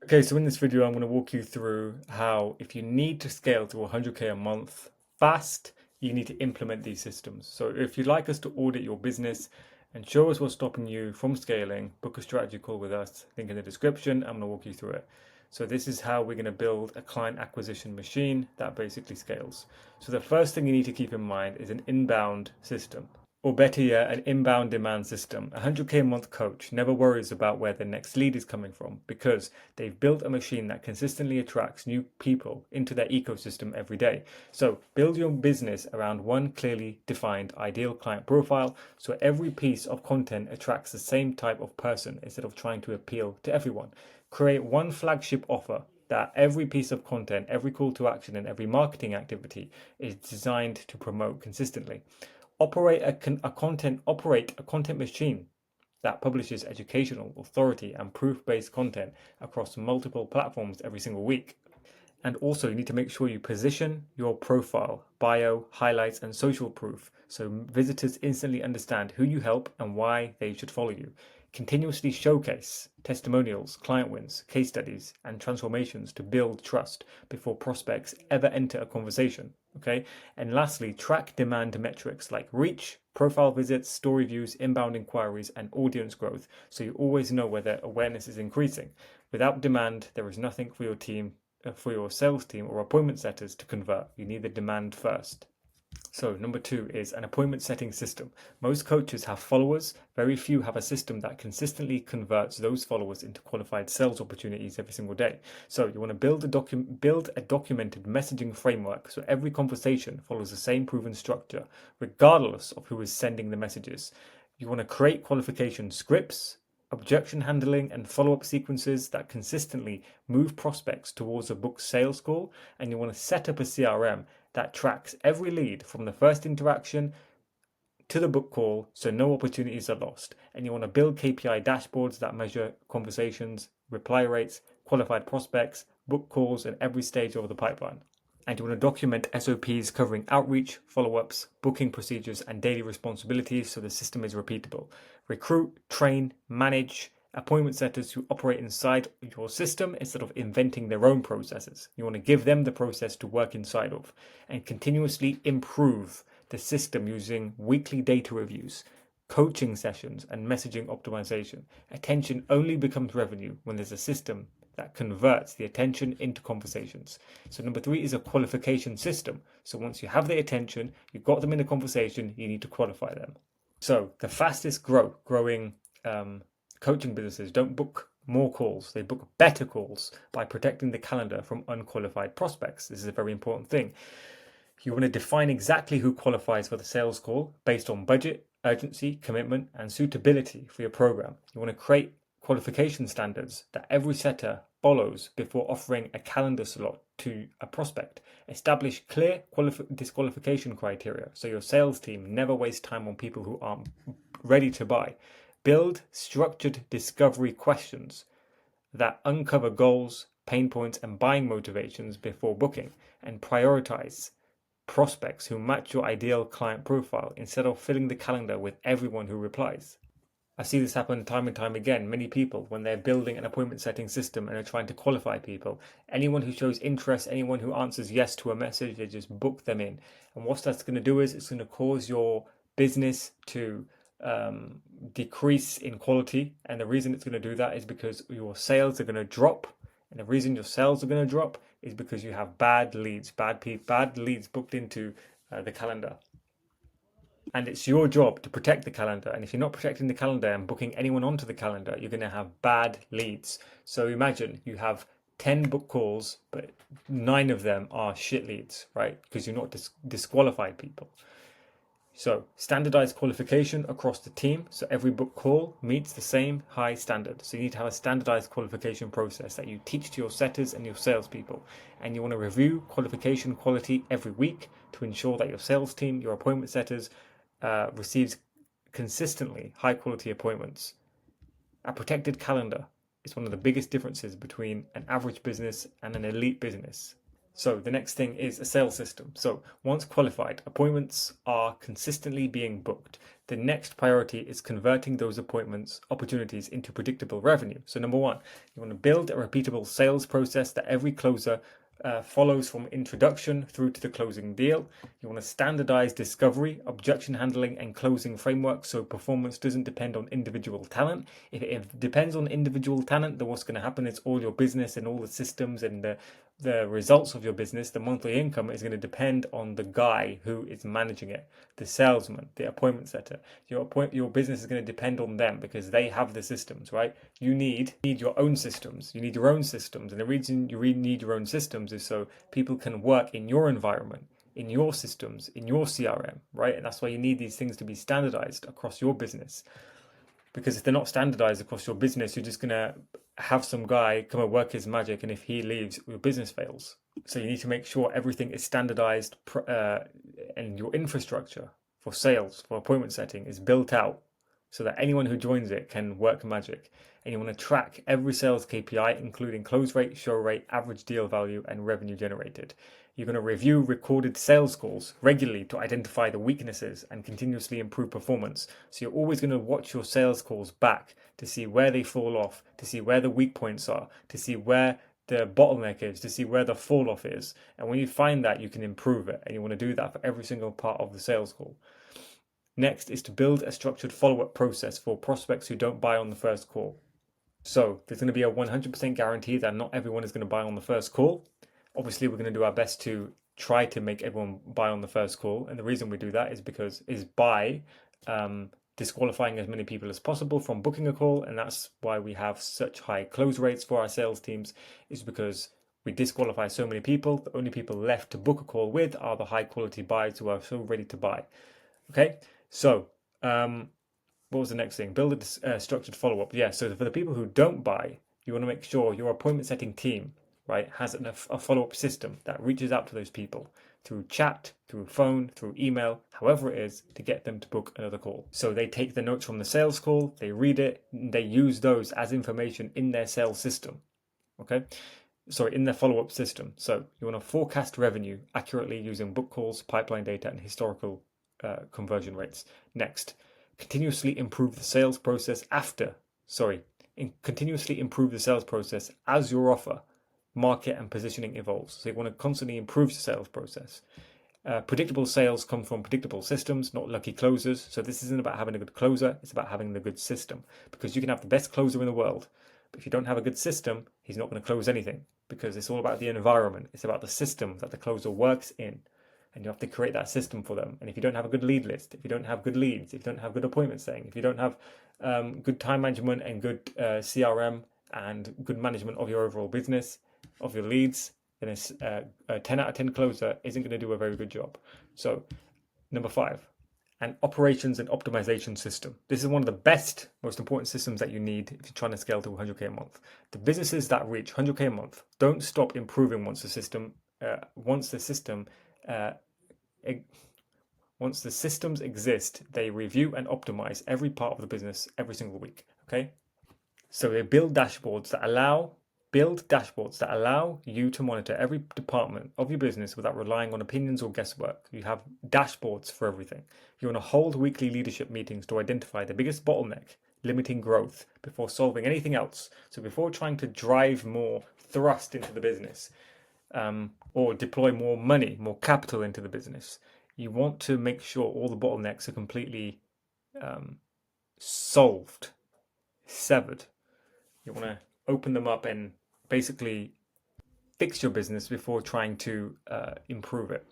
Okay, so in this video, I'm going to walk you through how if you need to scale to 100K a month fast, you need to implement these systems. So if you'd like us to audit your business and show us what's stopping you from scaling, book a strategy call with us. Link in the description. I'm going to walk you through it. So this is how we're going to build a client acquisition machine that basically scales. So the first thing you need to keep in mind is an inbound system. Or better yet, an inbound demand system. A 100K a month coach never worries about where the next lead is coming from because they've built a machine that consistently attracts new people into their ecosystem every day. So build your business around one clearly defined ideal client profile so every piece of content attracts the same type of person instead of trying to appeal to everyone. Create one flagship offer that every piece of content, every call to action, and every marketing activity is designed to promote consistently. Operate a content machine that publishes educational, authority, and proof-based content across multiple platforms every single week. And also, you need to make sure you position your profile, bio, highlights, and social proof so visitors instantly understand who you help and why they should follow you. Continuously showcase testimonials, client wins, case studies, and transformations to build trust before prospects ever enter a conversation. Okay. And lastly, track demand metrics like reach, profile visits, story views, inbound inquiries, and audience growth so you always know whether awareness is increasing. Without demand, there is nothing for your sales team or appointment setters to convert. You need the demand first. So, number two is an appointment setting system. Most coaches have followers, very few have a system that consistently converts those followers into qualified sales opportunities every single day. So, you want to build a documented messaging framework so every conversation follows the same proven structure, regardless of who is sending the messages. You want to create qualification scripts, objection handling, and follow up sequences that consistently move prospects towards a booked sales call. And you want to set up a CRM that tracks every lead from the first interaction to the book call so no opportunities are lost. And you want to build KPI dashboards that measure conversations, reply rates, qualified prospects, book calls at every stage of the pipeline. And you want to document SOPs covering outreach, follow ups, booking procedures, and daily responsibilities so the system is repeatable. Recruit, train, manage appointment setters who operate inside your system instead of inventing their own processes. You want to give them the process to work inside of and continuously improve the system using weekly data reviews, coaching sessions, and messaging optimization. Attention only becomes revenue when there's a system that converts the attention into conversations. So number three is a qualification system. So once you have the attention, you've got them in the conversation, you need to qualify them. So the fastest growing coaching businesses don't book more calls, they book better calls by protecting the calendar from unqualified prospects. This is a very important thing. You want to define exactly who qualifies for the sales call based on budget, urgency, commitment, and suitability for your program. You want to create qualification standards that every setter follows before offering a calendar slot to a prospect. Establish clear disqualification criteria so your sales team never wastes time on people who aren't ready to buy. Build structured discovery questions that uncover goals, pain points, and buying motivations before booking, and prioritize prospects who match your ideal client profile instead of filling the calendar with everyone who replies. I see this happen time and time again. Many people, when they're building an appointment setting system and are trying to qualify people, anyone who shows interest, anyone who answers yes to a message, they just book them in. And what that's going to do is it's going to cause your business to decrease in quality. And the reason it's going to do that is because your sales are going to drop. And the reason your sales are going to drop is because you have bad leads, bad leads booked into the calendar. And it's your job to protect the calendar. And if you're not protecting the calendar and booking anyone onto the calendar, you're going to have bad leads. So imagine you have 10 book calls, but 9 of them are shit leads, right? Because you're not disqualified people. So standardized qualification across the team. So every book call meets the same high standard. So you need to have a standardized qualification process that you teach to your setters and your salespeople. And you want to review qualification quality every week to ensure that your sales team, your appointment setters, receives consistently high quality appointments. A protected calendar is one of the biggest differences between an average business and an elite business. So the next thing is a sales system. So once qualified, appointments are consistently being booked. The next priority is converting those appointments opportunities into predictable revenue. So number one, you want to build a repeatable sales process that every closer follows from introduction through to the closing deal. You want to standardize discovery, objection handling, and closing framework so performance doesn't depend on individual talent. If it depends on individual talent, then what's going to happen is all your business and all the systems and the results of your business, the monthly income is going to depend on the guy who is managing it, the salesman, the appointment setter. Your business is going to depend on them because they have the systems, right? You need your own systems. You need your own systems, and the reason you really need your own systems is so people can work in your environment, in your systems, in your CRM, right? And that's why you need these things to be standardized across your business. Because if they're not standardized across your business, you're just going to have some guy come and work his magic, and if he leaves, your business fails. So you need to make sure everything is standardized, and your infrastructure for sales, for appointment setting is built out so that anyone who joins it can work magic. And you want to track every sales KPI, including close rate, show rate, average deal value, and revenue generated. You're going to review recorded sales calls regularly to identify the weaknesses and continuously improve performance. So you're always going to watch your sales calls back to see where they fall off, to see where the weak points are, to see where the bottleneck is, to see where the fall off is. And when you find that, you can improve it. And you want to do that for every single part of the sales call. Next is to build a structured follow-up process for prospects who don't buy on the first call. So there's going to be a 100% guarantee that not everyone is going to buy on the first call. Obviously, we're going to do our best to try to make everyone buy on the first call. And the reason we do that is by disqualifying as many people as possible from booking a call. And that's why we have such high close rates for our sales teams, is because we disqualify so many people. The only people left to book a call with are the high quality buyers who are so ready to buy. Okay, so what was the next thing? Build a structured follow-up. Yeah, so for the people who don't buy, you want to make sure your appointment setting team, right, has a follow-up system that reaches out to those people through chat, through phone, through email, however it is, to get them to book another call. So they take the notes from the sales call, they read it, and they use those as information in their sales system. Okay, sorry, in their follow-up system. So you want to forecast revenue accurately using book calls, pipeline data, and historical conversion rates. Next, continuously improve the sales process continuously improve the sales process as your offer, market, and positioning evolves. So you want to constantly improve the sales process. Predictable sales come from predictable systems, not lucky closers. So this isn't about having a good closer, it's about having the good system. Because you can have the best closer in the world, but if you don't have a good system, he's not going to close anything, because it's all about the environment. It's about the system that the closer works in. And you have to create that system for them. And if you don't have a good lead list, if you don't have good leads, if you don't have good appointment setting, if you don't have good time management and good CRM and good management of your overall business, of your leads, then a 10 out of 10 closer isn't going to do a very good job. So number 5, an operations and optimization system. This is one of the best, most important systems that you need if you're trying to scale to 100K a month. The businesses that reach 100K a month don't stop improving once the systems exist. They review and optimize every part of the business every single week. Okay, so they build dashboards that allow you to monitor every department of your business without relying on opinions or guesswork. You have dashboards for everything. You want to hold weekly leadership meetings to identify the biggest bottleneck limiting growth before solving anything else. So before trying to drive more thrust into the business, or deploy more money, more capital into the business, you want to make sure all the bottlenecks are completely solved, severed. You want to open them up and basically fix your business before trying to improve it.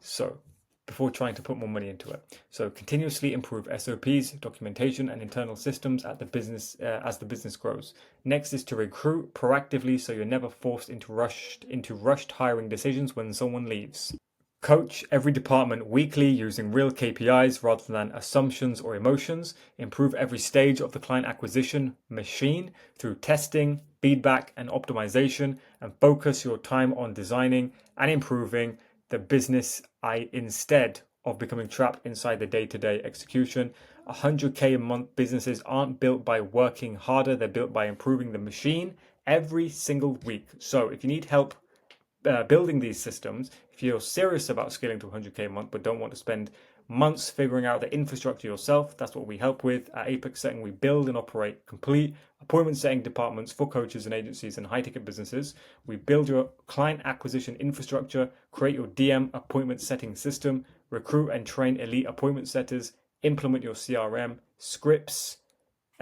So before trying to put more money into it. So continuously improve SOPs, documentation, and internal systems at the business as the business grows. Next is to recruit proactively so you're never forced into rushed hiring decisions when someone leaves. Coach every department weekly using real KPIs rather than assumptions or emotions. Improve every stage of the client acquisition machine through testing, feedback, and optimization, and focus your time on designing and improving the business instead of becoming trapped inside the day-to-day execution. 100K a month businesses aren't built by working harder, they're built by improving the machine every single week. So if you need help building these systems, if you're serious about scaling to 100K a month but don't want to spend months figuring out the infrastructure yourself, that's what we help with. At Apex Setting, we build and operate complete appointment setting departments for coaches and agencies and high ticket businesses. We build your client acquisition infrastructure, create your DM appointment setting system, recruit and train elite appointment setters, implement your CRM, scripts,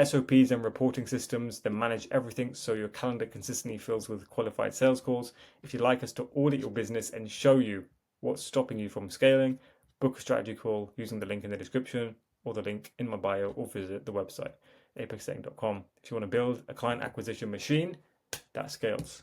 SOPs and reporting systems, then manage everything so your calendar consistently fills with qualified sales calls. If you'd like us to audit your business and show you what's stopping you from scaling, book a strategy call using the link in the description or the link in my bio, or visit the website, apexsetting.com. If you want to build a client acquisition machine that scales.